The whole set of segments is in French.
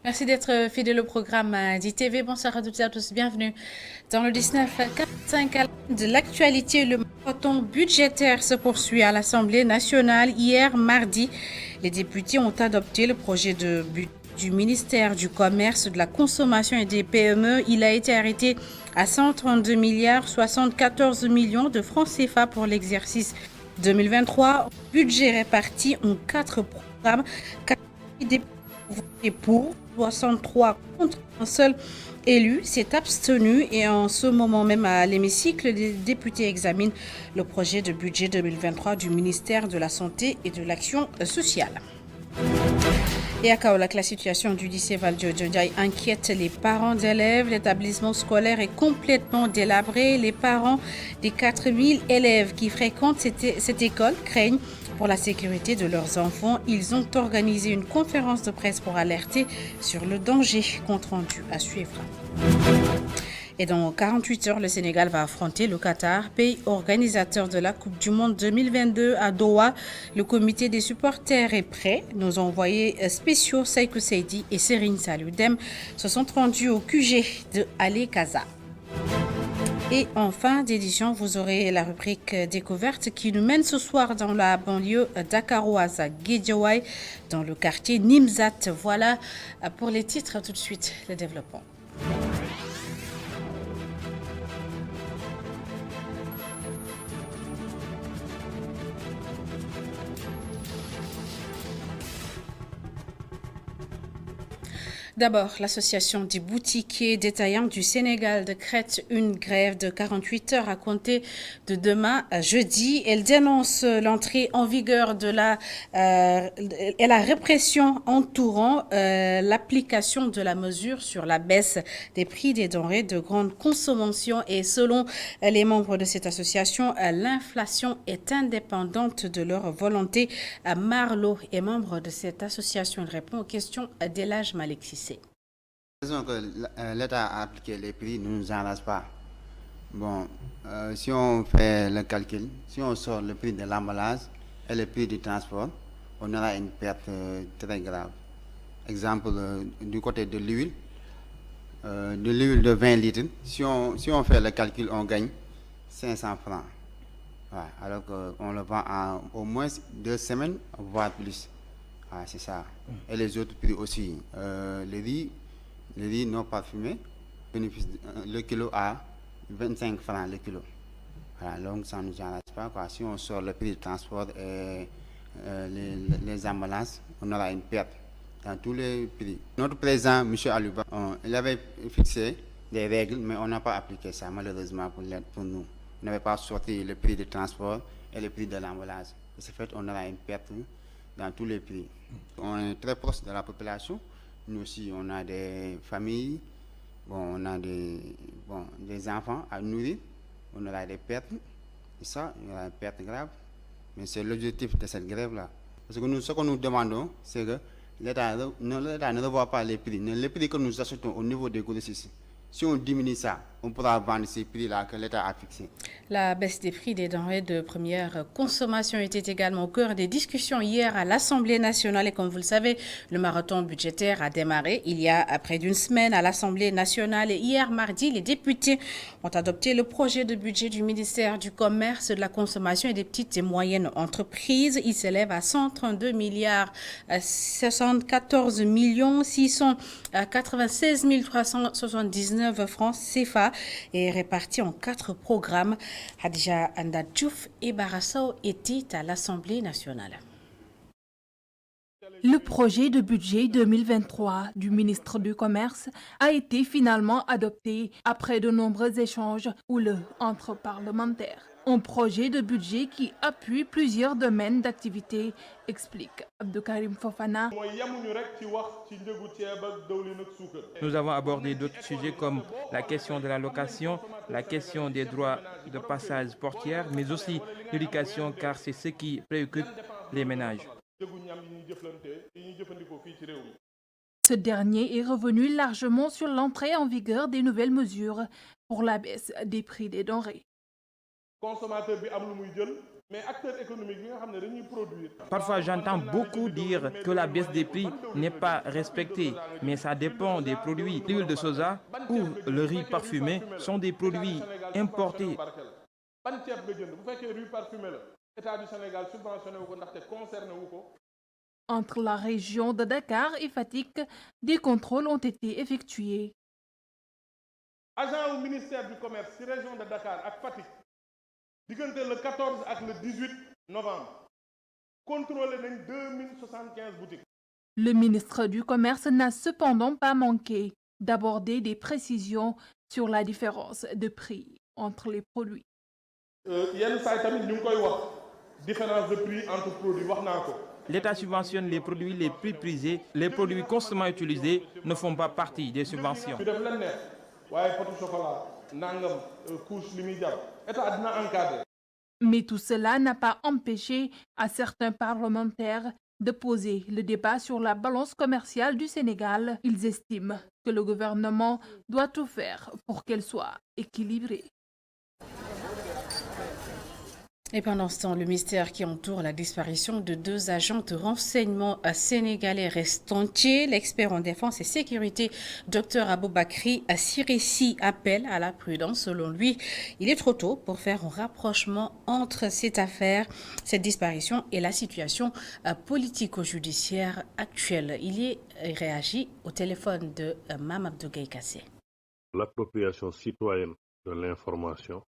Merci d'être fidèle au programme d'ITV. Bonsoir à toutes et à tous. Bienvenue dans le 19-45 de l'actualité. Le marathon budgétaire se poursuit à l'Assemblée nationale. Hier, mardi, les députés ont adopté le projet de budget du ministère du Commerce, de la Consommation et des PME. Il a été arrêté à 132 milliards 74 millions de francs CFA pour l'exercice 2023. Budget réparti en 4 programmes. 4 députés ont voté pour, 63 contre, un seul élu s'est abstenu et en ce moment même à l'hémicycle, les députés examinent le projet de budget 2023 du ministère de la Santé et de l'Action sociale. Et à Kaolack, la situation du lycée Valdiodio-Ndiaye inquiète les parents d'élèves. L'établissement scolaire est complètement délabré. Les parents des 4000 élèves qui fréquentent cette école craignent pour la sécurité de leurs enfants. Ils ont organisé une conférence de presse pour alerter sur le danger. Compte rendu à suivre. Et dans 48 heures, le Sénégal va affronter le Qatar, pays organisateur de la Coupe du Monde 2022 à Doha. Le comité des supporters est prêt. Nos envoyés spéciaux Seikou Seydi et Serine Saloudem se sont rendus au QG de Ali Kaza. Et en fin d'édition, vous aurez la rubrique découverte qui nous mène ce soir dans la banlieue dakaroise à Guédiawaye, dans le quartier Nimzat. Voilà pour les titres. Tout de suite, le développement. D'abord, l'association des boutiquiers détaillants du Sénégal décrète une grève de 48 heures à compter de demain jeudi. Elle dénonce l'entrée en vigueur de et la répression entourant l'application de la mesure sur la baisse des prix des denrées de grande consommation. Et selon les membres de cette association, l'inflation est indépendante de leur volonté. Marlo est membre de cette association. Il répond aux questions d'Elhaj Malik Cissé. Raison que l'État a appliqué les prix ne nous enrage pas. Bon, si on fait le calcul, si on sort le prix de l'emballage et le prix du transport, on aura une perte très grave. Exemple, du côté de l'huile de 20 litres, si on fait le calcul, on gagne 500 francs. Ouais, alors qu'on le vend en au moins 2 semaines, voire plus. Ah, c'est ça. Et les autres prix aussi. Le riz non parfumé, bénéfice le kilo à 25 francs le kilo. Voilà, donc ça ne nous arrête pas, quoi. Si on sort le prix du transport et les emballages, on aura une perte dans tous les prix. Notre président, M. Aluba, il avait fixé des règles, mais on n'a pas appliqué ça, malheureusement, pour nous. On n'avait pas sorti le prix du transport et le prix de l'emballage. De ce fait, on aura une perte dans tous les prix. On est très proche de la population. Nous aussi, on a des familles, bon, on a des enfants à nourrir, on aura des pertes, et ça, il y aura une perte grave. Mais c'est l'objectif de cette grève-là. Parce que nous, ce que nous demandons, c'est que l'État ne revoit pas les prix. Les prix que nous achetons au niveau des grossistes, si on diminue ça, on pourra vendre ces prix-là que l'État a fixés. La baisse des prix des denrées de première consommation était également au cœur des discussions hier à l'Assemblée nationale. Et comme vous le savez, le marathon budgétaire a démarré il y a près d'une semaine à l'Assemblée nationale. Et hier mardi, les députés ont adopté le projet de budget du ministère du Commerce, de la Consommation et des petites et moyennes entreprises. Il s'élève à 132 milliards 74 millions 696 379 francs CFA et répartis en 4 programmes. Hadja Andadjouf et Barassao étaient à l'Assemblée nationale. Le projet de budget 2023 du ministre du Commerce a été finalement adopté après de nombreux échanges houleux entre parlementaires. Un projet de budget qui appuie plusieurs domaines d'activité, explique Abdoukarim Fofana. Nous avons abordé d'autres sujets comme la question de la location, la question des droits de passage portière, mais aussi l'éducation car c'est ce qui préoccupe les ménages. Ce dernier est revenu largement sur l'entrée en vigueur des nouvelles mesures pour la baisse des prix des denrées. Parfois, j'entends beaucoup dire que la baisse des prix n'est pas respectée, mais ça dépend des produits. L'huile de soja ou le riz parfumé sont des produits importés. Entre la région de Dakar et Fatick, des contrôles ont été effectués. Agent au ministère du commerce ci région de Dakar ak Fatick diggante le 14 ak le 18 novembre contrôlé nañ 2075 boutiques. Le ministre du Commerce n'a cependant pas manqué d'aborder des précisions sur la différence de prix entre les produits. yenn saa yi tamit ñu ngi koy wax différence de prix entre produits wax naa ko. L'État subventionne les produits les plus prisés. Les produits constamment utilisés ne font pas partie des subventions. def leen neex waaye potu chocolat nangam couche li muy jar état dina encadrer. Mais tout cela n'a pas empêché à certains parlementaires de poser le débat sur la balance commerciale du Sénégal. Ils estiment que le gouvernement doit tout faire pour qu'elle soit équilibrée. Et pendant ce temps, le mystère qui entoure la disparition de 2 agents de renseignement sénégalais reste entier. L'expert en défense et sécurité, Dr Aboubakri Sirissi, appelle à la prudence. Selon lui, il est trop tôt pour faire un rapprochement entre cette affaire, cette disparition et la situation politico-judiciaire actuelle. Il y réagit au téléphone de Mame Abdou Gueye Kassé. L'appropriation citoyenne de l'information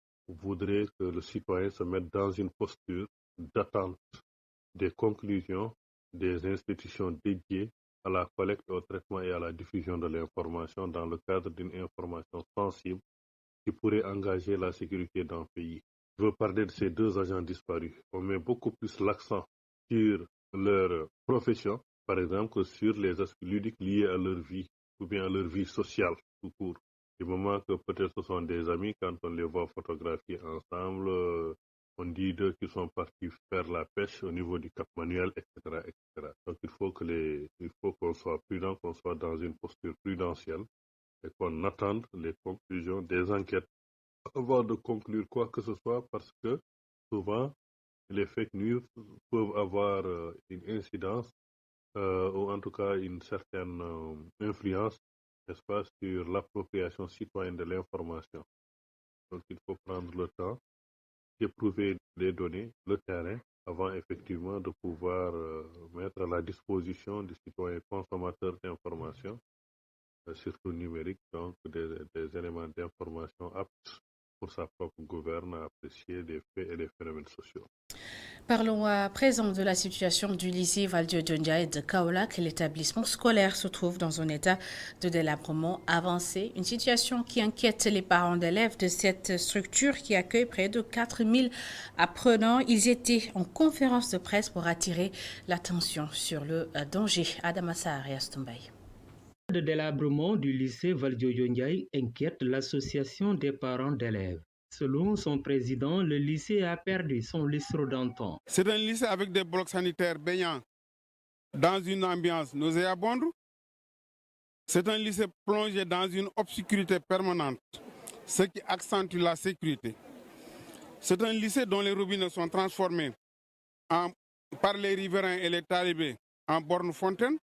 voudrait que le citoyen se mette dans une posture d'attente des conclusions des institutions dédiées à la collecte, au traitement et à la diffusion de l'information dans le cadre d'une information sensible qui pourrait engager la sécurité d'un pays. Je veux parler de ces 2 agents disparus. On met beaucoup plus l'accent sur leur profession, par exemple, que sur les aspects ludiques liés à leur vie ou bien à leur vie sociale tout court. Du moment que peut-être ce sont des amis, quand on les voit photographier ensemble, on dit d'eux qu'ils sont partis faire la pêche au niveau du Cap Manuel, etc., etc. Donc il faut qu'on soit prudent, qu'on soit dans une posture prudentielle et qu'on attende les conclusions des enquêtes avant de conclure quoi que ce soit, parce que souvent les fake news peuvent avoir une incidence ou en tout cas une certaine influence, n'est-ce pas, sur l'appropriation citoyenne de l'information. Donc il faut prendre le temps d'éprouver les données, le terrain, avant effectivement de pouvoir mettre à la disposition du citoyen consommateur d'informations, surtout numériques, donc des éléments d'information aptes pour sa propre gouverne à apprécier les faits et les phénomènes sociaux. Parlons à présent de la situation du lycée Valdiodio Ndiaye de Kaolack. L'établissement scolaire se trouve dans un état de délabrement avancé, une situation qui inquiète les parents d'élèves de cette structure qui accueille près de 4000 apprenants. Ils étaient en conférence de presse pour attirer l'attention sur le danger. Adamassa Ariastumbaye. Le délabrement du lycée Valdiodio Ndiaye inquiète l'association des parents d'élèves. Selon son président, le lycée a perdu son lustre d'antan. C'est un lycée avec des blocs sanitaires baignant dans une ambiance nauséabonde. C'est un lycée plongé dans une obscurité permanente, ce qui accentue la sécurité. C'est un lycée dont les robinets sont transformés par les riverains et les talibés en bornes fontaines,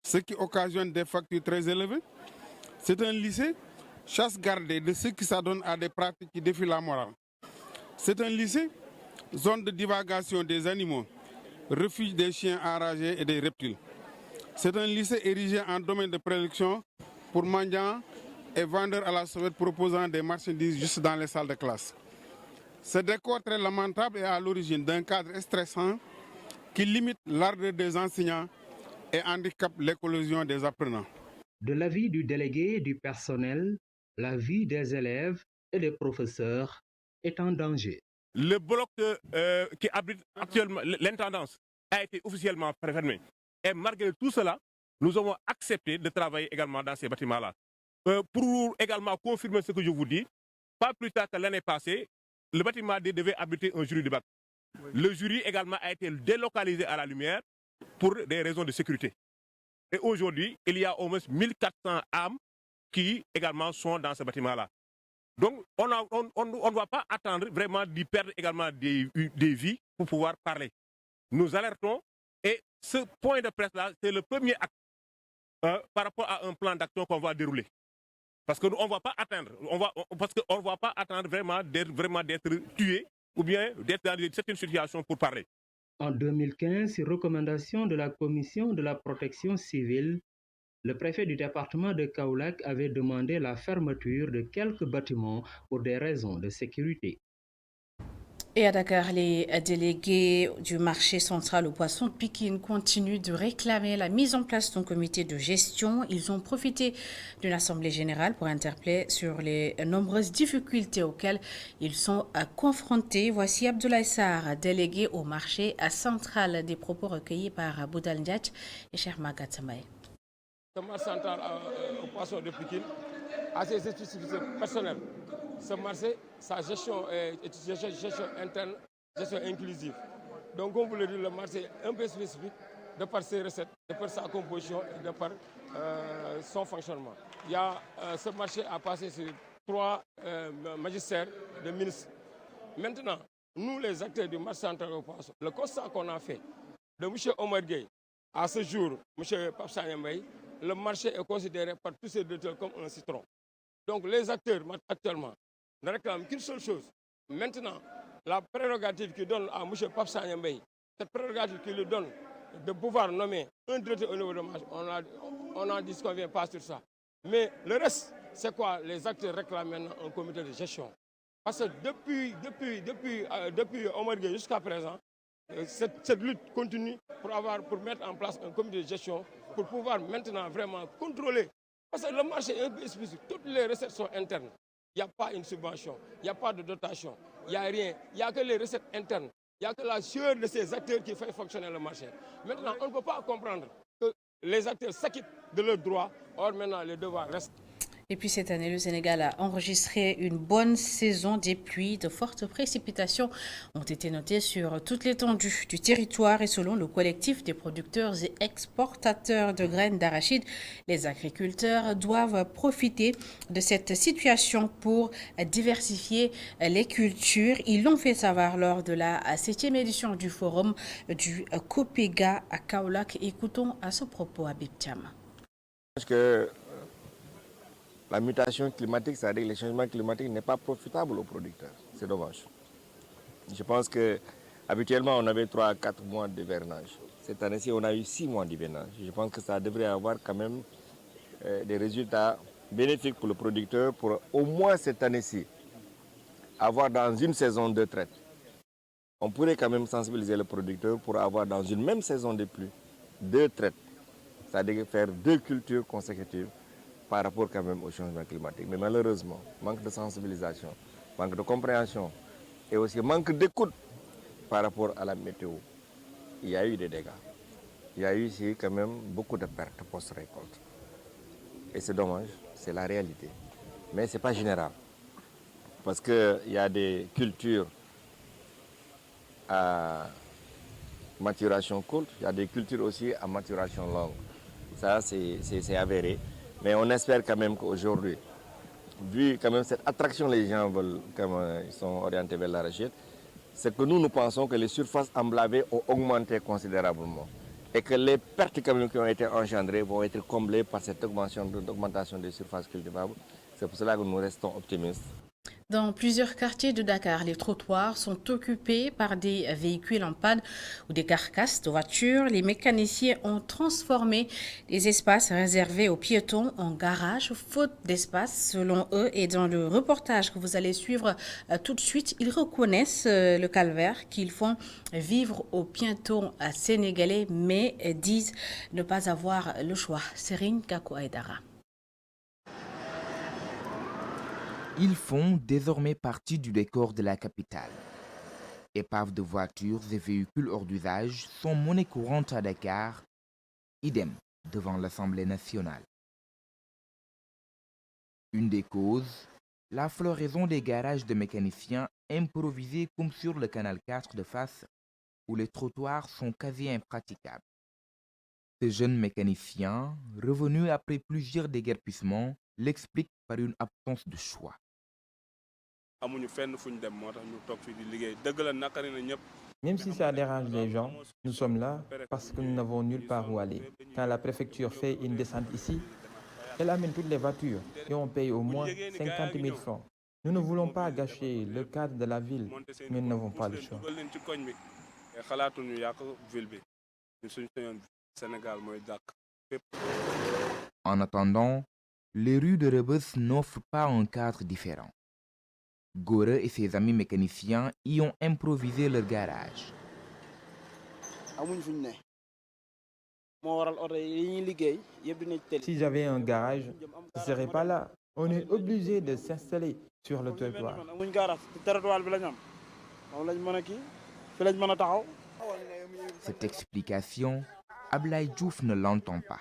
ce qui occasionne des factures très élevées. C'est un lycée chasse gardée de ceux qui s'adonnent à des pratiques qui défient la morale. C'est un lycée, zone de divagation des animaux, refuge des chiens enragés et des reptiles. C'est un lycée érigé en domaine de prédilection pour mendiants et vendeurs à la sauvette proposant des marchandises juste dans les salles de classe. Ce décor très lamentable est à l'origine d'un cadre stressant qui limite l'ardeur des enseignants et handicape l'éclosion des apprenants. De l'avis du délégué du personnel, la vie des élèves et des professeurs est en danger. Le bloc qui abrite actuellement l'intendance a été officiellement fermé. Et malgré tout cela, nous avons accepté de travailler également dans ces bâtiments-là. Pour également confirmer ce que je vous dis, pas plus tard que l'année passée, le bâtiment devait abriter un jury de bac. Le jury également a été délocalisé à la lumière pour des raisons de sécurité. Et aujourd'hui, il y a au moins 1400 âmes qui également sont dans ce bâtiment-là. Donc, on ne va pas attendre vraiment d'y perdre également des vies pour pouvoir parler. Nous alertons et ce point de presse-là, c'est le premier acte par rapport à un plan d'action qu'on va dérouler. Parce qu'on ne va pas attendre, parce qu'on ne va pas attendre vraiment d'être tué ou bien d'être dans certaines situations pour parler. En 2015, sur recommandation de la Commission de la protection civile, le préfet du département de Kaolack avait demandé la fermeture de quelques bâtiments pour des raisons de sécurité. Et à Dakar, les délégués du marché central au poisson de Pikine continuent de réclamer la mise en place d'un comité de gestion. Ils ont profité d'une assemblée générale pour interpeller sur les nombreuses difficultés auxquelles ils sont confrontés. Voici Abdoulaye Sarr, délégué au marché central, des propos recueillis par Boudal Ndiaye et Cheikh Magatamaye. Le marché central au poisson de Pikine a ses spécificités personnelles. Ce marché, sa gestion est gestion interne, gestion inclusive. Donc, comme vous le dites, le marché est un peu spécifique de par ses recettes, de par sa composition et de par son fonctionnement. Ce marché a passé sur 3 magistères de ministres. Maintenant, nous, les acteurs du marché central au poisson, le constat qu'on a fait de M. Omar Gueye à ce jour, M. Pape Sagna Mbaye, le marché est considéré par tous ces directeurs comme un citron. Donc, les acteurs actuellement ne réclament qu'une seule chose. Maintenant, la prérogative qu'il donne à M. Pape Sagna Mbaye, cette prérogative qu'il lui donne de pouvoir nommer un directeur au niveau de marché, on n'en disconvient pas sur ça. Mais le reste, c'est quoi? Les acteurs réclament maintenant un comité de gestion. Parce que depuis Omar Gueye jusqu'à présent, cette lutte continue pour mettre en place un comité de gestion pour pouvoir maintenant vraiment contrôler. Parce que le marché est un peu spécifique. Toutes les recettes sont internes. Il n'y a pas une subvention, il n'y a pas de dotation, il n'y a rien. Il n'y a que les recettes internes. Il n'y a que la sueur de ces acteurs qui fait fonctionner le marché. Maintenant, on ne peut pas comprendre que les acteurs s'acquittent de leurs droits, or maintenant les devoirs restent. Et puis cette année, le Sénégal a enregistré une bonne saison des pluies. De fortes précipitations ont été notées sur toute l'étendue du territoire et selon le collectif des producteurs et exportateurs de graines d'arachide, les agriculteurs doivent profiter de cette situation pour diversifier les cultures. Ils l'ont fait savoir lors de la 7e édition du forum du COPEGA à Kaolack. Écoutons à ce propos Habib Thiam. Parce que la mutation climatique, c'est-à-dire que le changement climatique n'est pas profitable aux producteurs. C'est dommage. Je pense que habituellement on avait 3 à 4 mois d'hivernage. Cette année-ci, on a eu 6 mois d'hivernage. Je pense que ça devrait avoir quand même des résultats bénéfiques pour le producteur pour au moins cette année-ci avoir dans une saison 2 traites. On pourrait quand même sensibiliser le producteur pour avoir dans une même saison de pluie 2 traites. C'est-à-dire faire 2 cultures consécutives par rapport quand même au changement climatique. Mais malheureusement, manque de sensibilisation, manque de compréhension et aussi manque d'écoute par rapport à la météo. Il y a eu des dégâts. Il y a eu ici quand même beaucoup de pertes post-récolte. Et c'est dommage, c'est la réalité. Mais ce n'est pas général. Parce qu'il y a des cultures à maturation courte, il y a des cultures aussi à maturation longue. Ça, c'est avéré. Mais on espère quand même qu'aujourd'hui, vu quand même cette attraction, les gens veulent, comme ils sont orientés vers l'arachide, c'est que nous pensons que les surfaces emblavées ont augmenté considérablement et que les pertes quand même qui ont été engendrées vont être comblées par cette augmentation des surfaces cultivables. C'est pour cela que nous restons optimistes. Dans plusieurs quartiers de Dakar, les trottoirs sont occupés par des véhicules en panne ou des carcasses de voitures. Les mécaniciens ont transformé les espaces réservés aux piétons en garages, faute d'espace selon eux. Et dans le reportage que vous allez suivre tout de suite, ils reconnaissent le calvaire qu'ils font vivre aux piétons sénégalais, mais disent ne pas avoir le choix. Serine Kakou Aydara. Ils font désormais partie du décor de la capitale. Épaves de voitures et véhicules hors d'usage sont monnaie courante à Dakar, idem devant l'Assemblée nationale. Une des causes, la floraison des garages de mécaniciens improvisés comme sur le canal 4 de face, où les trottoirs sont quasi impraticables. Ces jeunes mécaniciens, revenus après plusieurs déguerpissements, l'expliquent par une absence de choix. Même si ça dérange les gens, nous sommes là parce que nous n'avons nulle part où aller. Quand la préfecture fait une descente ici, elle amène toutes les voitures et on paye au moins 50 000 francs. Nous ne voulons pas gâcher le cadre de la ville, mais nous n'avons pas le choix. En attendant, les rues de Rebeuss n'offrent pas un cadre différent. Gore et ses amis mécaniciens y ont improvisé leur garage. Si j'avais un garage, je ne serais pas là. On est obligé de s'installer sur le trottoir. Cette explication, Ablaye Diouf ne l'entend pas.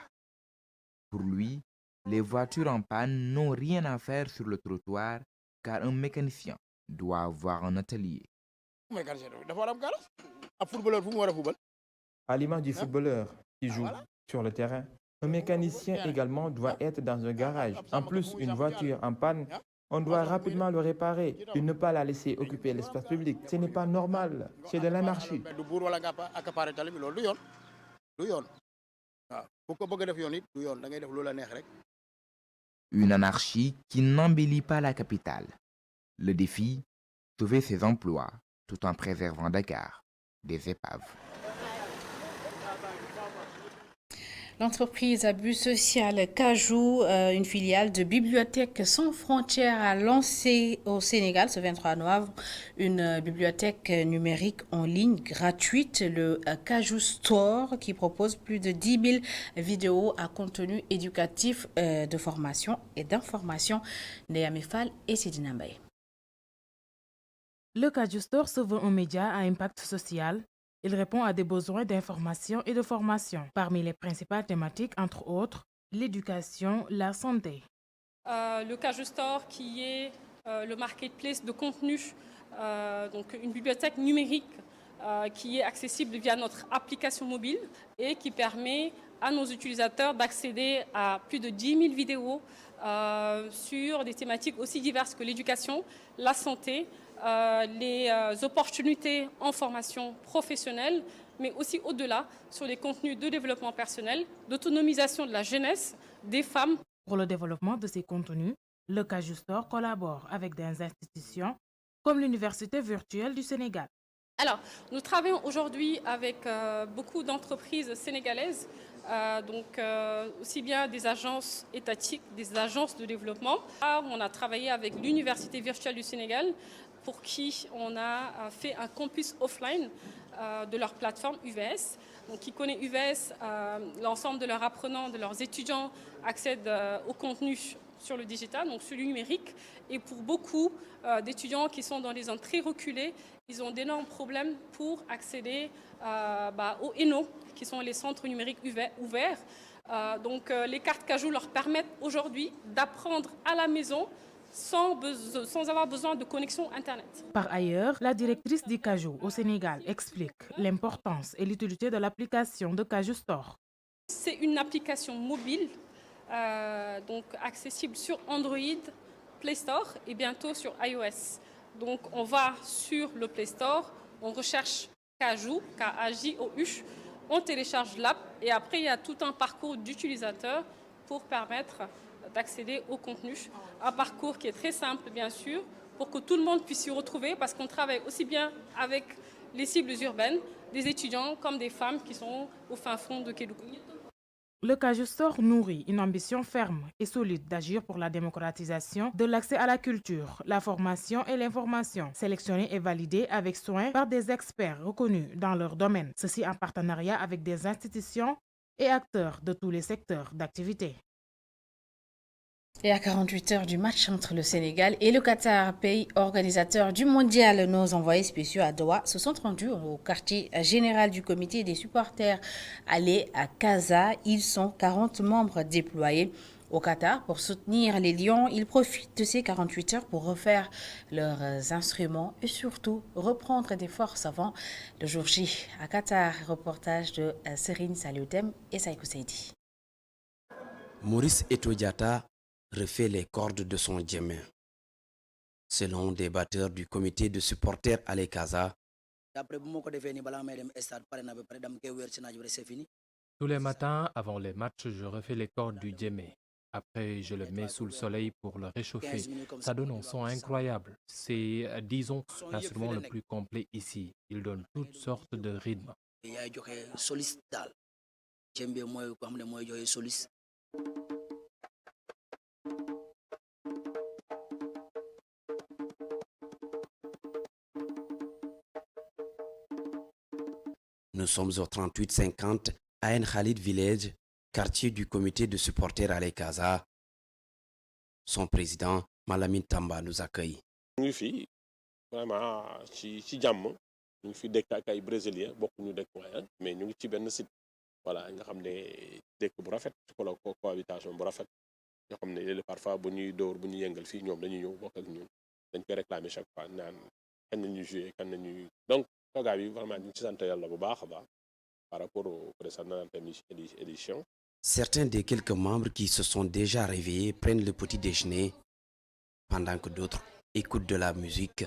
Pour lui, les voitures en panne n'ont rien à faire sur le trottoir car un mécanicien doit avoir un atelier. À l'image du footballeur qui joue sur le terrain, un mécanicien également doit être dans un garage. En plus, une voiture en panne, on doit rapidement le réparer et ne pas la laisser occuper l'espace public. Ce n'est pas normal, c'est de l'anarchie. Une anarchie qui n'embellit pas la capitale. Le défi, sauver ses emplois tout en préservant Dakar des épaves. L'entreprise à but social Cajou, une filiale de Bibliothèque sans frontières, a lancé au Sénégal ce 23 novembre une bibliothèque numérique en ligne gratuite, le Cajou Store, qui propose plus de 10 000 vidéos à contenu éducatif, de formation et d'information. Néami Fall et Sidina Mbaye. Le Cajou Store se veut un média à impact social. Il répond à des besoins d'information et de formation. Parmi les principales thématiques, entre autres, l'éducation, la santé. Le Cajou Store qui est le marketplace de contenu, donc une bibliothèque numérique qui est accessible via notre application mobile et qui permet à nos utilisateurs d'accéder à plus de 10 000 vidéos sur des thématiques aussi diverses que l'éducation, la santé, les opportunités en formation professionnelle, mais aussi au-delà sur les contenus de développement personnel, d'autonomisation de la jeunesse, des femmes. Pour le développement de ces contenus, le Cajou Store collabore avec des institutions comme l'Université virtuelle du Sénégal. Alors, nous travaillons aujourd'hui avec beaucoup d'entreprises sénégalaises, aussi bien des agences étatiques, des agences de développement. On a travaillé avec l'Université virtuelle du Sénégal, pour qui on a fait un campus offline de leur plateforme UVS. Donc, qui connaît UVS, l'ensemble de leurs apprenants, de leurs étudiants accèdent au contenu sur le digital, donc sur le numérique. Et pour beaucoup d'étudiants qui sont dans des zones très reculées, ils ont d'énormes problèmes pour accéder aux ENO, qui sont les centres numériques ouverts. Les cartes Cajou leur permettent aujourd'hui d'apprendre à la maison sans avoir besoin de connexion Internet. Par ailleurs, la directrice du Cajou au Sénégal explique l'importance et l'utilité de l'application de Cajou Store. C'est une application mobile, accessible sur Android, Play Store et bientôt sur iOS. Donc on va sur le Play Store, on recherche Cajou, K-A-J-O-U, on télécharge l'app et après il y a tout un parcours d'utilisateur pour permettre d'accéder au contenu. Un parcours qui est très simple, bien sûr, pour que tout le monde puisse s'y retrouver, parce qu'on travaille aussi bien avec les cibles urbaines, des étudiants comme des femmes qui sont au fin fond de Kédougou. Le Cajou Store nourrit une ambition ferme et solide d'agir pour la démocratisation de l'accès à la culture, la formation et l'information, sélectionnée et validée avec soin par des experts reconnus dans leur domaine, ceci en partenariat avec des institutions et acteurs de tous les secteurs d'activité. Et à 48 heures du match entre le Sénégal et le Qatar, pays organisateur du mondial, nos envoyés spéciaux à Doha se sont rendus au quartier général du comité des supporters allés à Casa. Ils sont 40 membres déployés au Qatar pour soutenir les Lions. Ils profitent de ces 48 heures pour refaire leurs instruments et surtout reprendre des forces avant le jour J. À Qatar, reportage de Serine Saliotem et Saïkou Seydi. Maurice Eto'o Diatta refait les cordes de son djemé. Selon des batteurs du comité de supporters à Casa, tous les matins, avant les matchs, je refais les cordes du djemé. Après, je le mets sous le soleil pour le réchauffer. Ça donne un son incroyable. C'est, disons, l'instrument le plus complet ici. Il donne toutes sortes de rythmes. Nous sommes au 3850 à En Khalid Village, quartier du comité de supporters à Casa. Son président, Malamine Tamba, nous accueille. Nous sommes vraiment ci jàmm ñu ngi fi dëkk ak ay brésiliens bokkuñu dëkk mais ñu ngi ci benn site voilà nga xam ne dëkk bu rafet cohabitation bu rafet nga xam ne parfois bu ñuy dóor bu ñuy yëngal fii ñoom dañuy ñëw bokk ak ñun dañ koy réclamer chaque fois naan kañ la ñuy jouer kañ la ñuy donc toogaay bi vraiment ñu ngi ci sant yàlla bu baax a baax par rapport au précédent édition. Certains des quelques membres qui se sont déjà réveillés prennent le petit déjeuner, pendant que d'autres écoutent de la musique.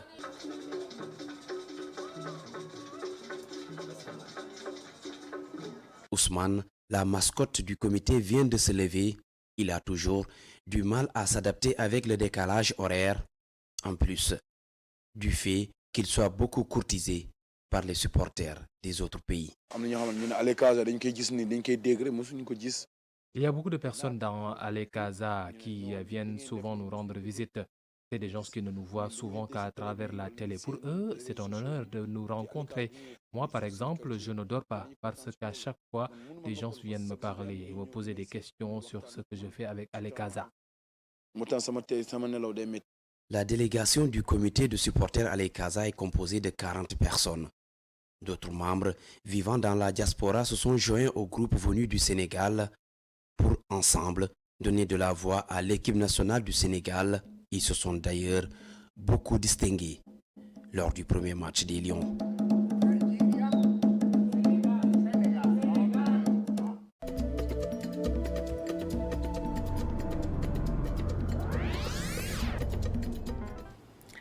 Ousmane, la mascotte du comité, vient de se lever. Il a toujours du mal à s'adapter avec le décalage horaire, en plus du fait qu'il soit beaucoup courtisé par les supporters des autres pays. Il y a beaucoup de personnes dans Casa qui viennent souvent nous rendre visite. C'est des gens qui ne nous voient souvent qu'à travers la télé. Pour eux, c'est un honneur de nous rencontrer. Moi, par exemple, je ne dors pas parce qu'à chaque fois, des gens viennent me parler, me poser des questions sur ce que je fais avec Casa. La délégation du comité de supporters à Casa est composée de 40 personnes. D'autres membres vivant dans la diaspora se sont joints au groupe venu du Sénégal pour ensemble donner de la voix à l'équipe nationale du Sénégal. Ils se sont d'ailleurs beaucoup distingués lors du premier match des Lions.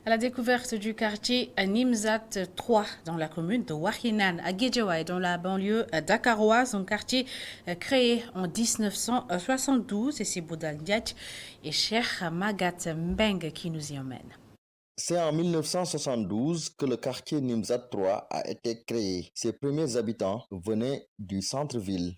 À la découverte du quartier Nimzat 3 dans la commune de Wakhinane à Guédiawaye dans la banlieue dakaroise, un quartier créé en 1972 et c'est Boudal Ndiaye et Cheikh Magat Mbeng qui nous y emmène. C'est en 1972 que le quartier Nimzat 3 a été créé. Ses premiers habitants venaient du centre-ville.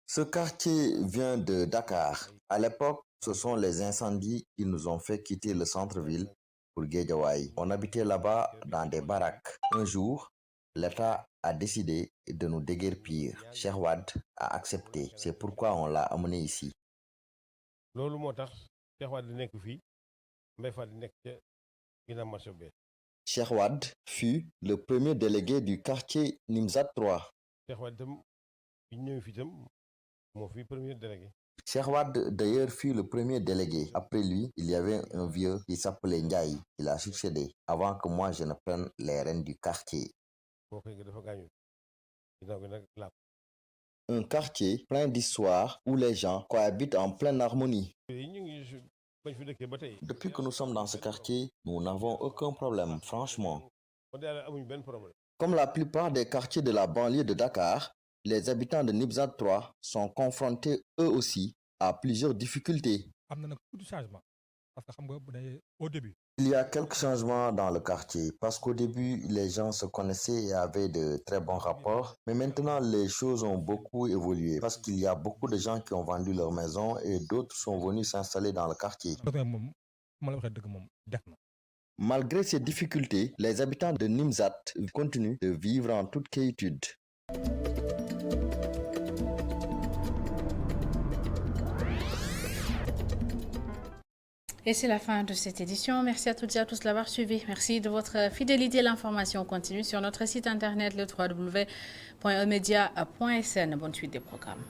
Ce quartier vient de Dakar. À l'époque, ce sont les incendies qui nous ont fait quitter le centre-ville pour Guédiawaye. On habitait là-bas dans des baraques. Un jour, l'État a décidé de nous déguerpir. Cheikh Wade a accepté. C'est pourquoi on l'a amené ici. Cheikh Wade fut le premier délégué du quartier Nimzat 3. Cheikh Wade d'ailleurs fut le premier délégué. Après lui, il y avait un vieux qui s'appelait Ndiaye. Il a succédé avant que moi je ne prenne les rênes du quartier. Un quartier plein d'histoire où les gens cohabitent en pleine harmonie. Depuis que nous sommes dans ce quartier, nous n'avons aucun problème, franchement. Comme la plupart des quartiers de la banlieue de Dakar, les habitants de Nimzat 3 sont confrontés eux aussi à plusieurs difficultés. Il y a quelques changements dans le quartier parce qu'au début, les gens se connaissaient et avaient de très bons rapports. Mais maintenant, les choses ont beaucoup évolué parce qu'il y a beaucoup de gens qui ont vendu leur maison et d'autres sont venus s'installer dans le quartier. Malgré ces difficultés, les habitants de Nimzat continuent de vivre en toute quiétude. Et c'est la fin de cette édition. Merci à toutes et à tous de l'avoir suivi. Merci de votre fidélité. L'information continue sur notre site internet le www.emedia.sn. Bonne suite des programmes.